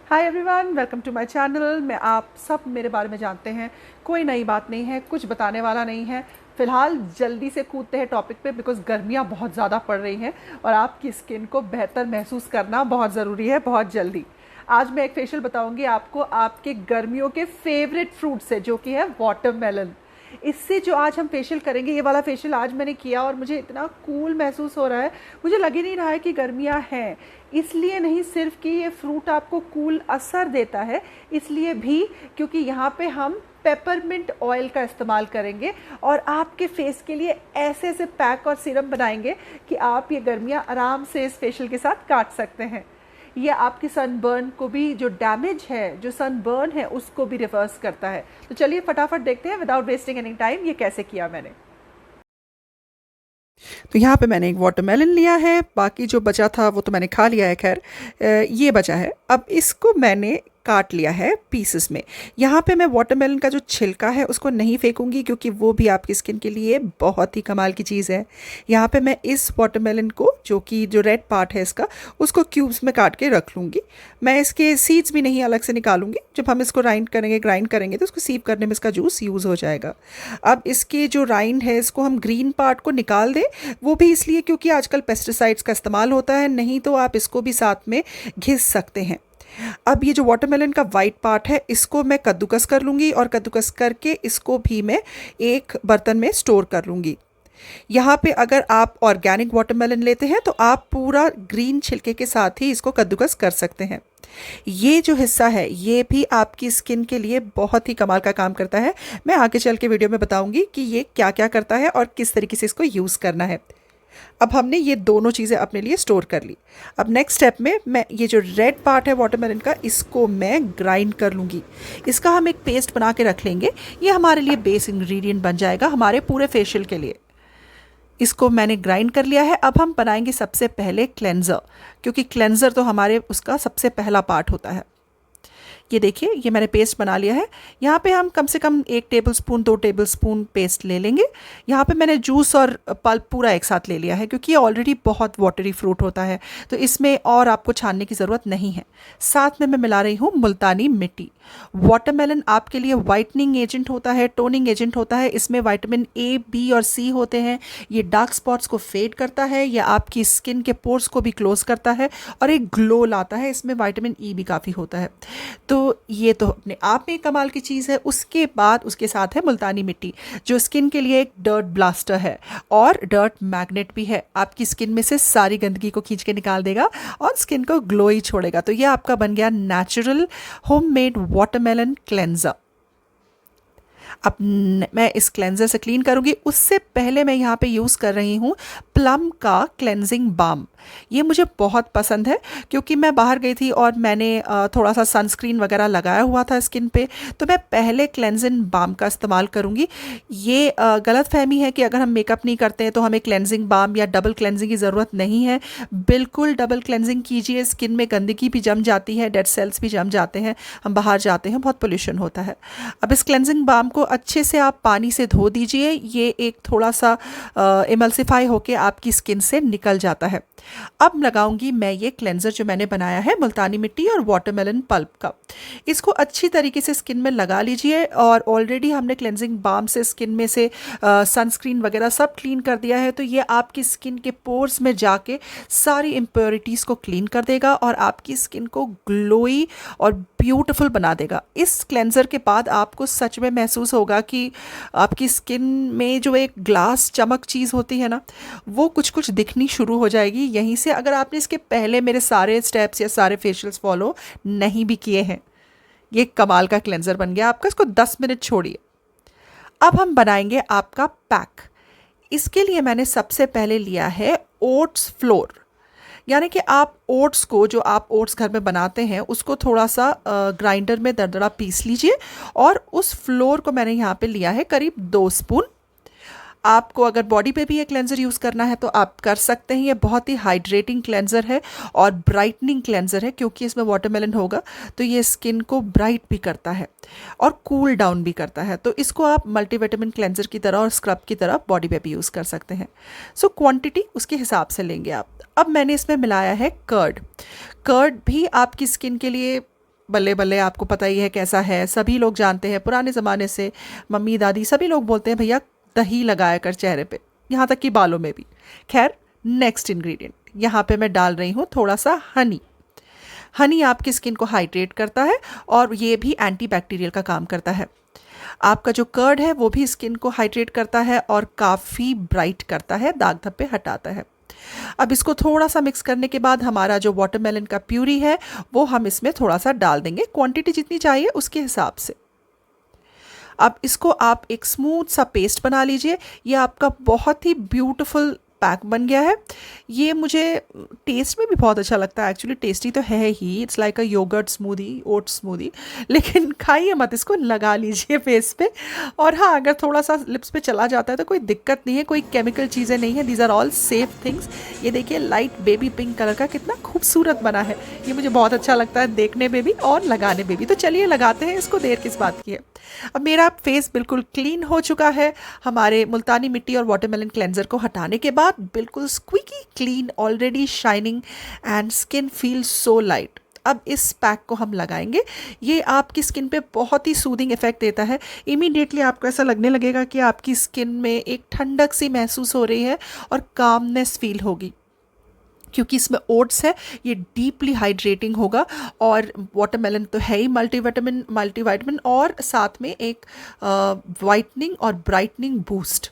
Hi everyone, welcome to my channel. मैं आप सब मेरे बारे में जानते हैं, कोई नई बात नहीं है, कुछ बताने वाला नहीं है। फ़िलहाल जल्दी से कूदते हैं टॉपिक पे बिकॉज़ गर्मियाँ बहुत ज़्यादा पड़ रही हैं और आपकी स्किन को बेहतर महसूस करना बहुत ज़रूरी है, बहुत जल्दी। आज मैं एक फेशियल बताऊंगी आपको आपके गर्मियों के फेवरेट फ्रूट से, जो कि है वाटरमेलन। इससे जो आज हम फेशियल करेंगे, ये वाला फेशियल आज मैंने किया और मुझे इतना कूल महसूस हो रहा है। मुझे लग ही नहीं रहा है कि गर्मियाँ हैं। इसलिए नहीं सिर्फ कि ये फ्रूट आपको कूल असर देता है, इसलिए भी क्योंकि यहाँ पे हम पेपरमिंट ऑयल का इस्तेमाल करेंगे और आपके फेस के लिए ऐसे ऐसे पैक और सीरम बनाएंगे कि आप ये गर्मियाँ आराम से इस फेशियल के साथ काट सकते हैं। ये आपकी सनबर्न को भी, जो डैमेज है, जो सनबर्न है, उसको भी रिवर्स करता है। तो चलिए फटाफट देखते हैं विदाउट वेस्टिंग एनी टाइम ये कैसे किया मैंने। तो यहाँ पे मैंने एक वाटरमेलन लिया है, बाकी जो बचा था वो तो मैंने खा लिया है। खैर, ये बचा है। अब इसको मैंने काट लिया है पीसेस में। यहाँ पे मैं वाटरमेलन का जो छिलका है उसको नहीं फेंकूंगी, क्योंकि वो भी आपकी स्किन के लिए बहुत ही कमाल की चीज़ है। यहाँ पे मैं इस वाटरमेलन को, जो रेड पार्ट है इसका, उसको क्यूब्स में काट के रख लूँगी। मैं इसके सीड्स भी नहीं अलग से निकालूंगी। जब हम इसको ग्राइंड करेंगे तो उसको सीव करने में इसका जूस यूज़ हो जाएगा। अब इसके जो राइंड है, इसको हम ग्रीन पार्ट को निकाल दें। वो भी इसलिए क्योंकि आजकल पेस्टिसाइड्स का इस्तेमाल होता है, नहीं तो आप इसको भी साथ में घिस सकते हैं। अब ये जो वाटरमेलन का वाइट पार्ट है, इसको मैं कद्दूकस कर लूँगी और कद्दूकस करके इसको भी मैं एक बर्तन में स्टोर कर लूँगी। यहाँ पे अगर आप ऑर्गेनिक वाटरमेलन लेते हैं तो आप पूरा ग्रीन छिलके के साथ ही इसको कद्दूकस कर सकते हैं। ये जो हिस्सा है ये भी आपकी स्किन के लिए बहुत ही कमाल का काम करता है। मैं आगे चल के वीडियो में बताऊंगी कि ये क्या क्या करता है और किस तरीके से इसको यूज़ करना है। अब हमने ये दोनों चीज़ें अपने लिए स्टोर कर ली। अब नेक्स्ट स्टेप में मैं ये जो रेड पार्ट है वाटरमेलन का, इसको मैं ग्राइंड कर लूँगी। इसका हम एक पेस्ट बना के रख लेंगे। ये हमारे लिए बेस इंग्रेडिएंट बन जाएगा हमारे पूरे फेशियल के लिए। इसको मैंने ग्राइंड कर लिया है। अब हम बनाएंगे सबसे पहले क्लेंज़र, क्योंकि क्लेंज़र तो हमारे उसका सबसे पहला पार्ट होता है। ये देखिए, ये मैंने पेस्ट बना लिया है। यहाँ पे हम कम से कम 1 टेबलस्पून 2 टेबलस्पून पेस्ट ले लेंगे। यहाँ पे मैंने जूस और पल्प पूरा एक साथ ले लिया है, क्योंकि ये ऑलरेडी बहुत वाटरी फ्रूट होता है, तो इसमें और आपको छानने की ज़रूरत नहीं है। साथ में मैं मिला रही हूँ मुल्तानी मिट्टी। वाटरमेलन आपके लिए वाइटनिंग एजेंट होता है, टोनिंग एजेंट होता है। इसमें विटामिन ए, बी और सी होते हैं। ये डार्क स्पॉट्स को फेड करता है, ये आपकी स्किन के पोर्स को भी क्लोज करता है और एक ग्लो लाता है। इसमें विटामिन ई भी काफ़ी होता है। तो ये तो अपने आप में कमाल की चीज़ है। उसके बाद उसके साथ है मुल्तानी मिट्टी, जो स्किन के लिए एक डर्ट ब्लास्टर है और डर्ट मैग्नेट भी है। आपकी स्किन में से सारी गंदगी को खींच के निकाल देगा और स्किन को ग्लो ही छोड़ेगा। तो ये आपका बन गया नेचुरल होममेड वाटरमेलन क्लेंजर। अब मैं इस क्लेंजर से क्लीन करूँगी। उससे पहले मैं यहाँ पे यूज़ कर रही हूँ प्लम का क्लेंजिंग बाम। ये मुझे बहुत पसंद है, क्योंकि मैं बाहर गई थी और मैंने थोड़ा सा सनस्क्रीन वगैरह लगाया हुआ था स्किन पे, तो मैं पहले क्लेंजिंग बाम का इस्तेमाल करूँगी। ये गलत फहमी है कि अगर हम मेकअप नहीं करते हैं तो हमें क्लेंजिंग बाम या डबल क्लेंजिंग की ज़रूरत नहीं है। बिल्कुल डबल क्लेंजिंग कीजिए। स्किन में गंदगी भी जम जाती है, डेड सेल्स भी जम जाते हैं, हम बाहर जाते हैं, बहुत पोल्यूशन होता है। अब इस क्लेंजिंग बाम को अच्छे से आप पानी से धो दीजिए। ये एक थोड़ा सा इमल्सिफाई होके आपकी स्किन से निकल जाता है। अब लगाऊंगी मैं ये क्लेंजर जो मैंने बनाया है मुल्तानी मिट्टी और वाटरमेलन पल्प का। इसको अच्छी तरीके से स्किन में लगा लीजिए। और ऑलरेडी हमने क्लेंजिंग बाम से स्किन में से सनस्क्रीन वगैरह सब क्लीन कर दिया है, तो ये आपकी स्किन के पोर्स में जाके सारी इम्प्योरिटीज़ को क्लीन कर देगा और आपकी स्किन को ग्लोई और ब्यूटीफुल बना देगा। इस क्लेंजर के बाद आपको सच में महसूस होगा कि आपकी स्किन में जो एक ग्लास चमक चीज़ होती है ना, वो कुछ कुछ दिखनी शुरू हो जाएगी यहीं से, अगर आपने इसके पहले मेरे सारे स्टेप्स या सारे फेशियल्स फॉलो नहीं भी किए हैं। ये कमाल का क्लेंजर बन गया आपका। इसको 10 मिनट छोड़िए। अब हम बनाएंगे आपका पैक। इसके लिए मैंने सबसे पहले लिया है ओट्स फ्लोर। यानी कि आप ओट्स को, जो आप ओट्स घर में बनाते हैं, उसको थोड़ा सा ग्राइंडर में दरदरा पीस लीजिए और उस फ्लोर को मैंने यहाँ पे लिया है करीब 2 स्पून। आपको अगर बॉडी पे भी ये क्लेंजर यूज़ करना है तो आप कर सकते हैं। ये बहुत ही हाइड्रेटिंग क्लेंजर है और ब्राइटनिंग क्लेंजर है, क्योंकि इसमें वाटरमेलन होगा तो ये स्किन को ब्राइट भी करता है और कूल डाउन भी करता है। तो इसको आप मल्टीविटामिन क्लेंजर की तरह और स्क्रब की तरह बॉडी पे भी यूज़ कर सकते हैं। सो क्वांटिटी उसके हिसाब से लेंगे आप। अब मैंने इसमें मिलाया है कर्ड। कर्ड भी आपकी स्किन के लिए बल्ले बल्ले, आपको पता ही है कैसा है, सभी लोग जानते हैं पुराने ज़माने से, मम्मी दादी सभी लोग बोलते हैं भैया दही लगाया कर चेहरे पे, यहाँ तक कि बालों में भी। खैर, नेक्स्ट इंग्रेडिएंट यहाँ पे मैं डाल रही हूँ थोड़ा सा हनी। हनी आपकी स्किन को हाइड्रेट करता है और ये भी एंटी बैक्टीरियल का काम करता है। आपका जो कर्ड है वो भी स्किन को हाइड्रेट करता है और काफ़ी ब्राइट करता है, दाग धब्बे हटाता है। अब इसको थोड़ा सा मिक्स करने के बाद हमारा जो वाटरमेलन का प्यूरी है वो हम इसमें थोड़ा सा डाल देंगे, क्वांटिटी जितनी चाहिए उसके हिसाब से। अब इसको आप एक स्मूथ सा पेस्ट बना लीजिए। ये आपका बहुत ही ब्यूटीफुल पैक बन गया है। ये मुझे टेस्ट में भी बहुत अच्छा लगता है, एक्चुअली टेस्टी तो है ही, it's like a yoghurt smoothie, oat smoothie. लेकिन खाइए मत, इसको लगा लीजिए फेस पे। और हाँ, अगर थोड़ा सा लिप्स पे चला जाता है तो कोई दिक्कत नहीं है, कोई केमिकल चीज़ें नहीं है, these are all safe things. ये देखिए लाइट बेबी पिंक कलर का कितना खूबसूरत बना है, ये मुझे बहुत अच्छा लगता है देखने में भी और लगाने में भी। तो चलिए लगाते हैं इसको, देर किस बात की है। अब मेरा फेस बिल्कुल क्लीन हो चुका है। हमारे मुल्तानी मिट्टी और वाटरमेलन क्लेंजर को हटाने के बाद बिल्कुल squeaky clean, already shining and skin feel so light. अब इस पैक को हम लगाएंगे। ये आपकी स्किन पे बहुत ही सूदिंग इफेक्ट देता है। इमीडिएटली आपको ऐसा लगने लगेगा कि आपकी स्किन में एक ठंडक सी महसूस हो रही है और कामनेस फील होगी, क्योंकि इसमें ओट्स है, ये डीपली हाइड्रेटिंग होगा। और वाटरमेलन तो है ही मल्टीविटामिन और साथ में एक वाइटनिंग और ब्राइटनिंग बूस्ट।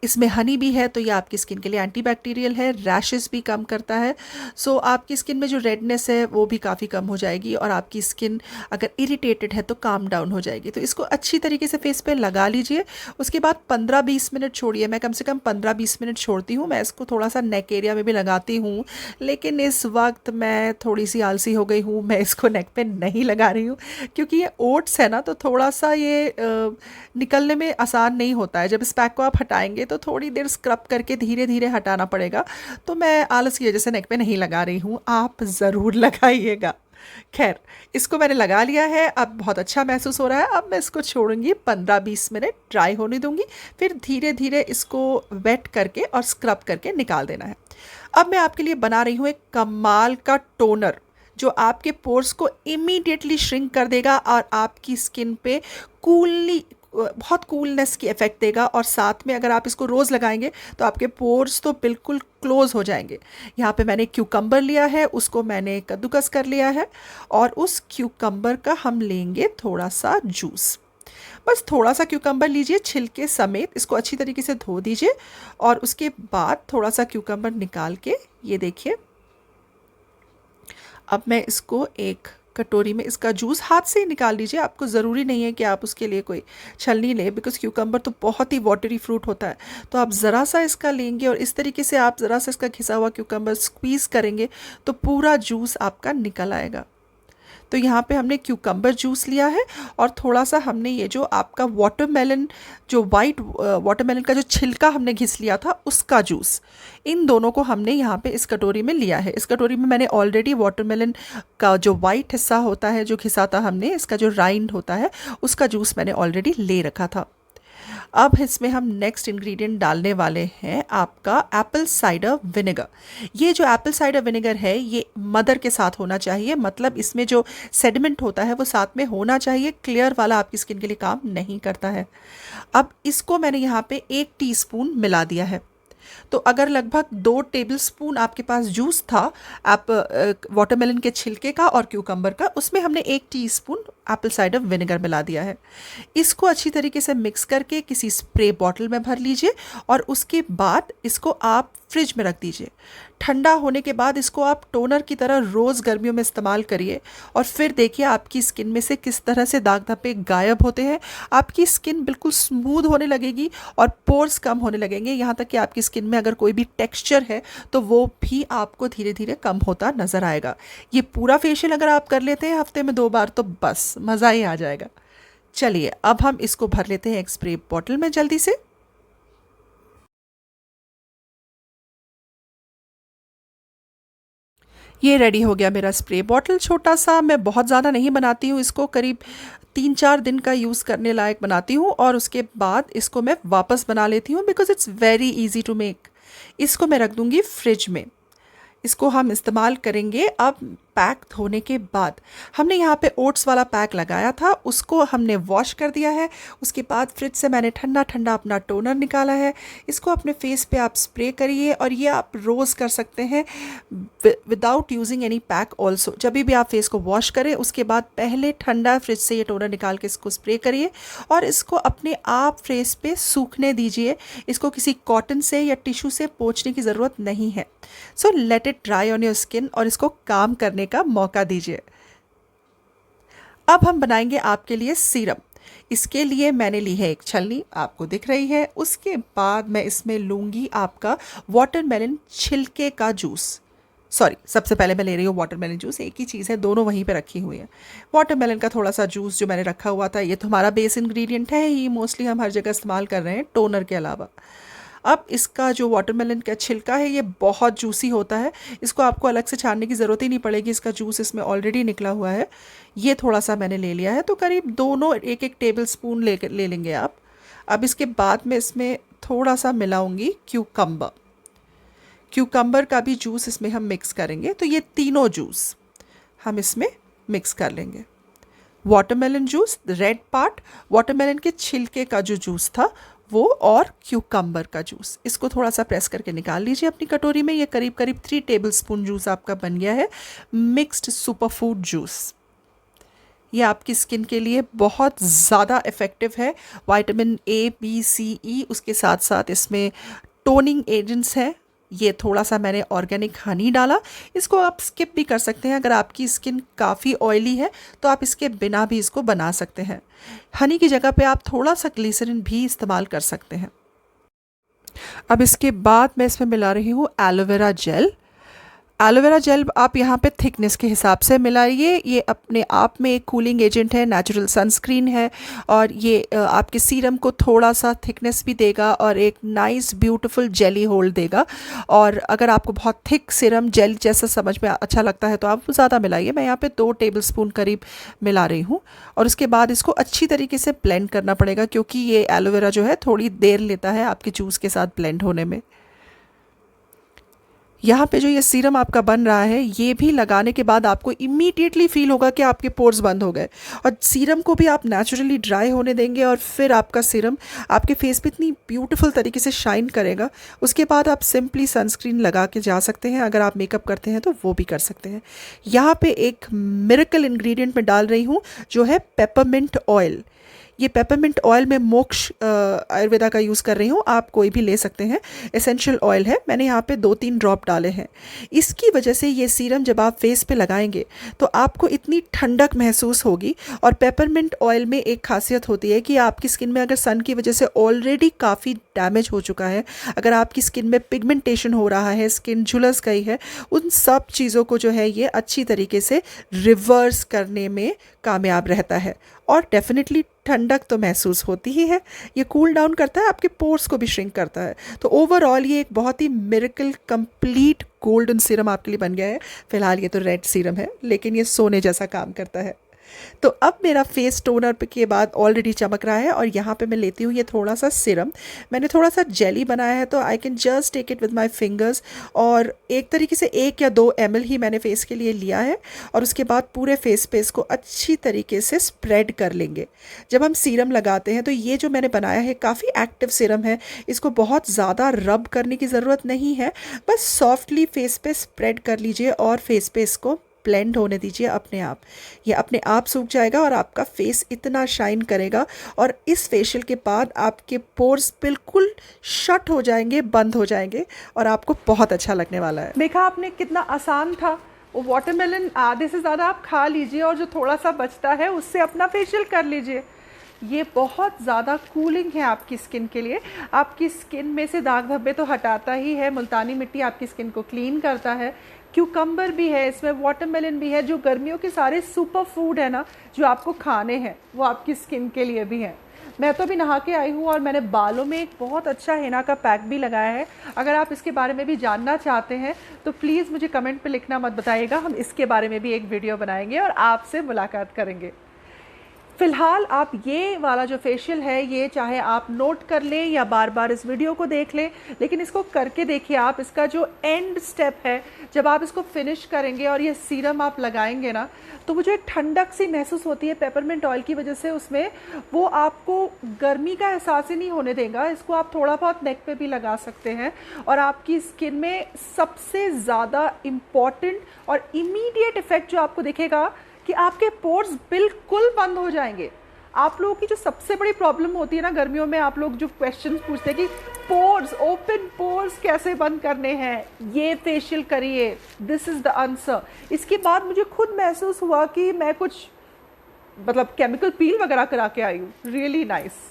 इसमें हनी भी है तो ये आपकी स्किन के लिए एंटीबैक्टीरियल है, रैशेस भी कम करता है। सो आपकी स्किन में जो रेडनेस है वो भी काफ़ी कम हो जाएगी और आपकी स्किन अगर इरिटेटेड है तो काम डाउन हो जाएगी। तो इसको अच्छी तरीके से फेस पे लगा लीजिए। उसके बाद 15-20 मिनट छोड़िए। मैं कम से कम 15-20 मिनट छोड़ती हूँ। मैं इसको थोड़ा सा नेक एरिया में भी लगाती हूँ, लेकिन इस वक्त मैं थोड़ी सी आलसी हो गई हूँ, मैं इसको नेक पे नहीं लगा रही हूँ, क्योंकि ये ओट्स है ना, तो थोड़ा सा ये निकलने में आसान नहीं होता है। जब इस पैक को आप हटाएंगे तो थोड़ी देर स्क्रब करके धीरे धीरे हटाना पड़ेगा। तो मैं आलस की वजह से नेक पे नहीं लगा रही हूँ, आप ज़रूर लगाइएगा। खैर, इसको मैंने लगा लिया है, अब बहुत अच्छा महसूस हो रहा है। अब मैं इसको छोड़ूंगी 15-20 मिनट, ड्राई होने दूंगी, फिर धीरे धीरे इसको वेट करके और स्क्रब करके निकाल देना है। अब मैं आपके लिए बना रही हूँ एक कमाल का टोनर, जो आपके पोर्स को इमीडिएटली श्रिंक कर देगा और आपकी स्किन पे कूलली, बहुत कूलनेस की इफेक्ट देगा। और साथ में अगर आप इसको रोज़ लगाएंगे तो आपके पोर्स तो बिल्कुल क्लोज हो जाएंगे। यहाँ पे मैंने क्यूकम्बर लिया है, उसको मैंने कद्दूकस कर लिया है और उस क्यूकम्बर का हम लेंगे थोड़ा सा जूस। बस थोड़ा सा क्यूकम्बर लीजिए छिलके समेत, इसको अच्छी तरीके से धो दीजिए और उसके बाद थोड़ा सा क्यूकम्बर निकाल के, ये देखिए, अब मैं इसको एक कटोरी में, इसका जूस हाथ से ही निकाल लीजिए। आपको ज़रूरी नहीं है कि आप उसके लिए कोई छलनी लें, बिकॉज़ क्यूकम्बर तो बहुत ही वाटरी फ्रूट होता है। तो आप ज़रा सा इसका लेंगे और इस तरीके से आप ज़रा सा इसका घिसा हुआ क्यूकम्बर स्क्वीज़ करेंगे तो पूरा जूस आपका निकल आएगा। तो यहाँ पे हमने क्यूकम्बर जूस लिया है और थोड़ा सा हमने ये जो आपका वाटरमेलन, जो वाइट वाटरमेलन का जो छिलका हमने घिस लिया था उसका जूस, इन दोनों को हमने यहाँ पे इस कटोरी में लिया है। इस कटोरी में मैंने ऑलरेडी वाटरमेलन का जो वाइट हिस्सा होता है, जो घिसा था हमने, इसका जो राइंड होता है, उसका जूस मैंने ऑलरेडी ले रखा था। अब इसमें हम नेक्स्ट इंग्रेडिएंट डालने वाले हैं आपका एप्पल साइडर विनेगर। ये जो एप्पल साइडर विनेगर है ये मदर के साथ होना चाहिए, मतलब इसमें जो सेडिमेंट होता है वो साथ में होना चाहिए। क्लियर वाला आपकी स्किन के लिए काम नहीं करता है। अब इसको मैंने यहाँ पे 1 टीस्पून मिला दिया है। तो अगर लगभग 2 टेबलस्पून आपके पास जूस था आप वाटरमेलन के छिलके का और क्यूकम्बर का, उसमें हमने 1 टीस्पून एप्पल साइडर विनेगर मिला दिया है। इसको अच्छी तरीके से मिक्स करके किसी स्प्रे बॉटल में भर लीजिए और उसके बाद इसको आप फ्रिज में रख दीजिए। ठंडा होने के बाद इसको आप टोनर की तरह रोज़ गर्मियों में इस्तेमाल करिए और फिर देखिए आपकी स्किन में से किस तरह से दाग धब्बे गायब होते हैं। आपकी स्किन बिल्कुल स्मूथ होने लगेगी और पोर्स कम होने लगेंगे, यहाँ तक कि आपकी स्किन में अगर कोई भी टेक्सचर है तो वो भी आपको धीरे धीरे कम होता नज़र आएगा। ये पूरा फेशियल अगर आप कर लेते हैं हफ्ते में 2 बार तो बस मज़ा ही आ जाएगा। चलिए अब हम इसको भर लेते हैं एक स्प्रे बॉटल में जल्दी से। ये रेडी हो गया मेरा स्प्रे बॉटल, छोटा सा। मैं बहुत ज़्यादा नहीं बनाती हूँ इसको, करीब 3-4 दिन का यूज़ करने लायक बनाती हूँ और उसके बाद इसको मैं वापस बना लेती हूँ, because it's very easy to make. इसको मैं रख दूँगी फ्रिज में। इसको हम इस्तेमाल करेंगे अब पैक धोने के बाद हमने यहाँ पे ओट्स वाला पैक लगाया था, उसको हमने वॉश कर दिया है। उसके बाद फ्रिज से मैंने ठंडा ठंडा अपना टोनर निकाला है। इसको अपने फेस पे आप स्प्रे करिए और ये आप रोज़ कर सकते हैं without using any pack also. जब भी आप फेस को वॉश करें उसके बाद पहले ठंडा फ्रिज से ये टोनर निकाल के इसको स्प्रे करिए और इसको अपने आप फेस पे सूखने दीजिए। इसको किसी कॉटन से या टिश्यू से पोंछने की ज़रूरत नहीं है। So let it dry on your skin और इसको काम करने का मौका दीजिए। अब हम बनाएंगे आपके लिए सीरम। इसके लिए मैंने ली है एक छलनी, आपको दिख रही है। उसके बाद मैं इसमें लूँगी आपका वाटरमेलन छिलके का जूस। सॉरी, सबसे पहले मैं ले रही हूँ वाटरमेलन जूस, एक ही चीज़ है, दोनों वहीं पे रखी हुई है। वाटरमेलन का थोड़ा सा जूस जो मैंने रखा हुआ था, ये तो हमारा बेस इंग्रेडिएंट है ही, मोस्टली हम हर जगह इस्तेमाल कर रहे हैं टोनर के अलावा। अब इसका जो वाटरमेलन का छिलका है ये बहुत जूसी होता है, इसको आपको अलग से छानने की ज़रूरत ही नहीं पड़ेगी, इसका जूस इसमें ऑलरेडी निकला हुआ है। ये थोड़ा सा मैंने ले लिया है, तो करीब दोनों एक एक टेबल स्पून ले लेंगे आप। अब इसके बाद मैं इसमें थोड़ा सा मिलाऊंगी क्यूकम्बर का भी जूस इसमें हम मिक्स करेंगे। तो ये तीनों जूस हम इसमें मिक्स कर लेंगे। Watermelon juice, red part, watermelon के छिलके का जो जूस था वो, और क्यूकम्बर का जूस। इसको थोड़ा सा प्रेस करके निकाल लीजिए अपनी कटोरी में। ये करीब 3 टेबल स्पून जूस आपका बन गया है मिक्स्ड सुपर फूड जूस। ये आपकी स्किन के लिए बहुत ज़्यादा इफ़ेक्टिव है। विटामिन ए, बी, सी, ई, उसके साथ साथ इसमें टोनिंग एजेंट्स हैं। ये थोड़ा सा मैंने ऑर्गेनिक हनी डाला, इसको आप स्किप भी कर सकते हैं। अगर आपकी स्किन काफ़ी ऑयली है तो आप इसके बिना भी इसको बना सकते हैं। हनी की जगह पे आप थोड़ा सा ग्लिसरीन भी इस्तेमाल कर सकते हैं। अब इसके बाद मैं इसमें मिला रही हूँ एलोवेरा जेल। एलोवेरा जेल आप यहाँ पे थिकनेस के हिसाब से मिलाइए। ये अपने आप में एक कूलिंग एजेंट है, नेचुरल सनस्क्रीन है, और ये आपके सीरम को थोड़ा सा थिकनेस भी देगा और एक नाइस ब्यूटीफुल जेली होल्ड देगा। और अगर आपको बहुत थिक सीरम जेल जैसा समझ में अच्छा लगता है तो आप ज़्यादा मिलाइए। मैं यहाँ पे 2 टेबल स्पून करीब मिला रही हूँ। और उसके बाद इसको अच्छी तरीके से ब्लेंड करना पड़ेगा, क्योंकि ये एलोवेरा जो है थोड़ी देर लेता है आपके जूस के साथ ब्लेंड होने में। यहाँ पे जो ये सीरम आपका बन रहा है, ये भी लगाने के बाद आपको इमीडिएटली फील होगा कि आपके पोर्स बंद हो गए। और सीरम को भी आप नेचुरली ड्राई होने देंगे और फिर आपका सीरम आपके फेस पे इतनी ब्यूटीफुल तरीके से शाइन करेगा। उसके बाद आप सिंपली सनस्क्रीन लगा के जा सकते हैं। अगर आप मेकअप करते हैं तो वो भी कर सकते हैं। यहाँ पे एक मिरेकल इंग्रेडिएंट मैं डाल रही हूँ जो है पेपरमिंट ऑयल। ये पेपरमिंट ऑयल में मोक्ष आयुर्वेदा का यूज़ कर रही हूँ, आप कोई भी ले सकते हैं। एसेंशियल ऑयल है, मैंने यहाँ पे 2-3 ड्रॉप डाले हैं। इसकी वजह से ये सीरम जब आप फेस पे लगाएंगे तो आपको इतनी ठंडक महसूस होगी। और पेपरमिंट ऑयल में एक खासियत होती है कि आपकी स्किन में अगर सन की वजह से ऑलरेडी काफ़ी डैमेज हो चुका है, अगर आपकी स्किन में पिगमेंटेशन हो रहा है, स्किन झुलस गई है, उन सब चीज़ों को जो है ये अच्छी तरीके से रिवर्स करने में कामयाब रहता है। और डेफिनेटली ठंडक तो महसूस होती ही है। ये कूल डाउन करता है, आपके पोर्स को भी श्रिंक करता है। तो ओवरऑल ये एक बहुत ही मिरेकल कंप्लीट गोल्डन सीरम आपके लिए बन गया है। फिलहाल ये तो रेड सीरम है, लेकिन ये सोने जैसा काम करता है। तो अब मेरा फेस टोनर के बाद ऑलरेडी चमक रहा है और यहाँ पे मैं लेती हूँ ये थोड़ा सा सीरम। मैंने थोड़ा सा जेली बनाया है, तो I can just take it with my fingers. और एक तरीके से 1 या 2 ml ही मैंने फेस के लिए लिया है। और उसके बाद पूरे फेस पे इसको अच्छी तरीके से स्प्रेड कर लेंगे। जब हम सीरम लगाते हैं तो ये जो मैंने बनाया है काफ़ी एक्टिव सीरम है, इसको बहुत ज़्यादा रब करने की ज़रूरत नहीं है। बस सॉफ्टली फेस पे स्प्रेड कर लीजिए और फेस पे इसको ब्लेंड होने दीजिए अपने आप। ये अपने आप सूख जाएगा और आपका फेस इतना शाइन करेगा। और इस फेशियल के बाद आपके पोर्स बिल्कुल शट हो जाएंगे, बंद हो जाएंगे, और आपको बहुत अच्छा लगने वाला है। देखा आपने कितना आसान था। वो वाटरमेलन आधे से ज़्यादा आप खा लीजिए और जो थोड़ा सा बचता है उससे अपना फेशियल कर लीजिए। ये बहुत ज़्यादा कूलिंग है आपकी स्किन के लिए। आपकी स्किन में से दाग धब्बे तो हटाता ही है, मुल्तानी मिट्टी आपकी स्किन को क्लीन करता है, क्यूकम्बर भी है इसमें, वाटरमेलन भी है, जो गर्मियों के सारे सुपर फूड है ना जो आपको खाने हैं वो आपकी स्किन के लिए भी हैं। मैं तो अभी नहा के आई हूँ और मैंने बालों में एक बहुत अच्छा हेना का पैक भी लगाया है। अगर आप इसके बारे में भी जानना चाहते हैं तो प्लीज़ मुझे कमेंट पे लिखना मत बताइएगा, हम इसके बारे में भी एक वीडियो बनाएंगे और आपसे मुलाकात करेंगे। फ़िलहाल आप ये वाला जो फेशियल है, ये चाहे आप नोट कर लें या बार बार इस वीडियो को देख लें, लेकिन इसको करके देखिए आप। इसका जो एंड स्टेप है, जब आप इसको फिनिश करेंगे और ये सीरम आप लगाएंगे ना, तो वो जो एक ठंडक सी महसूस होती है पेपरमिंट ऑयल की वजह से उसमें, वो आपको गर्मी का एहसास ही नहीं होने देगा। इसको आप थोड़ा बहुत नेक पे भी लगा सकते हैं और आपकी स्किन में सबसे ज़्यादा इम्पॉर्टेंट और इमीडिएट इफेक्ट जो आपको दिखेगा कि आपके पोर्स बिल्कुल बंद हो जाएंगे। आप लोगों की जो सबसे बड़ी प्रॉब्लम होती है ना गर्मियों में, आप लोग जो क्वेश्चंस पूछते हैं कि पोर्स, ओपन पोर्स कैसे बंद करने हैं, ये फेशियल करिए, दिस इज द आंसर। इसके बाद मुझे खुद महसूस हुआ कि मैं कुछ मतलब केमिकल पील वगैरह करा के आई हूँ। Really nice.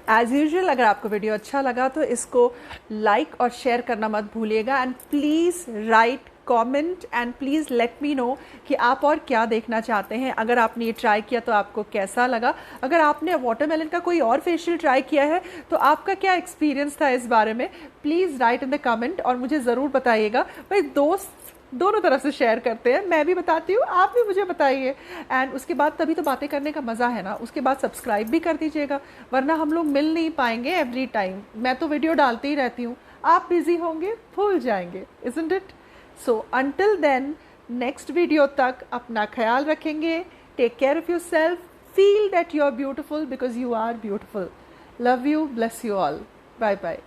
एज यूजल, अगर आपको वीडियो अच्छा लगा तो इसको लाइक और शेयर करना मत भूलिएगा। And please write comment and please let me know कि आप और क्या देखना चाहते हैं। अगर आपने ये ट्राई किया तो आपको कैसा लगा। अगर आपने वाटरमेलन का कोई और फेशियल ट्राई किया है तो आपका क्या एक्सपीरियंस था इस बारे में, please write in the comment और मुझे ज़रूर बताइएगा। भाई दोस्त दोनों तरफ से शेयर करते हैं, मैं भी बताती हूँ, आप भी मुझे बताइए। एंड उसके बाद तभी तो बातें करने का मज़ा है ना। उसके बाद सब्सक्राइब भी कर दीजिएगा, वरना हम लोग मिल नहीं पाएंगे एवरी टाइम। मैं तो वीडियो डालती ही रहती हूँ, आप बिजी होंगे, भूल जाएंगे, isn't it? So until then, next video तक अपना ख्याल रखेंगे। Take care of yourself, feel that you are beautiful because you are beautiful. Love you, bless you all, bye bye.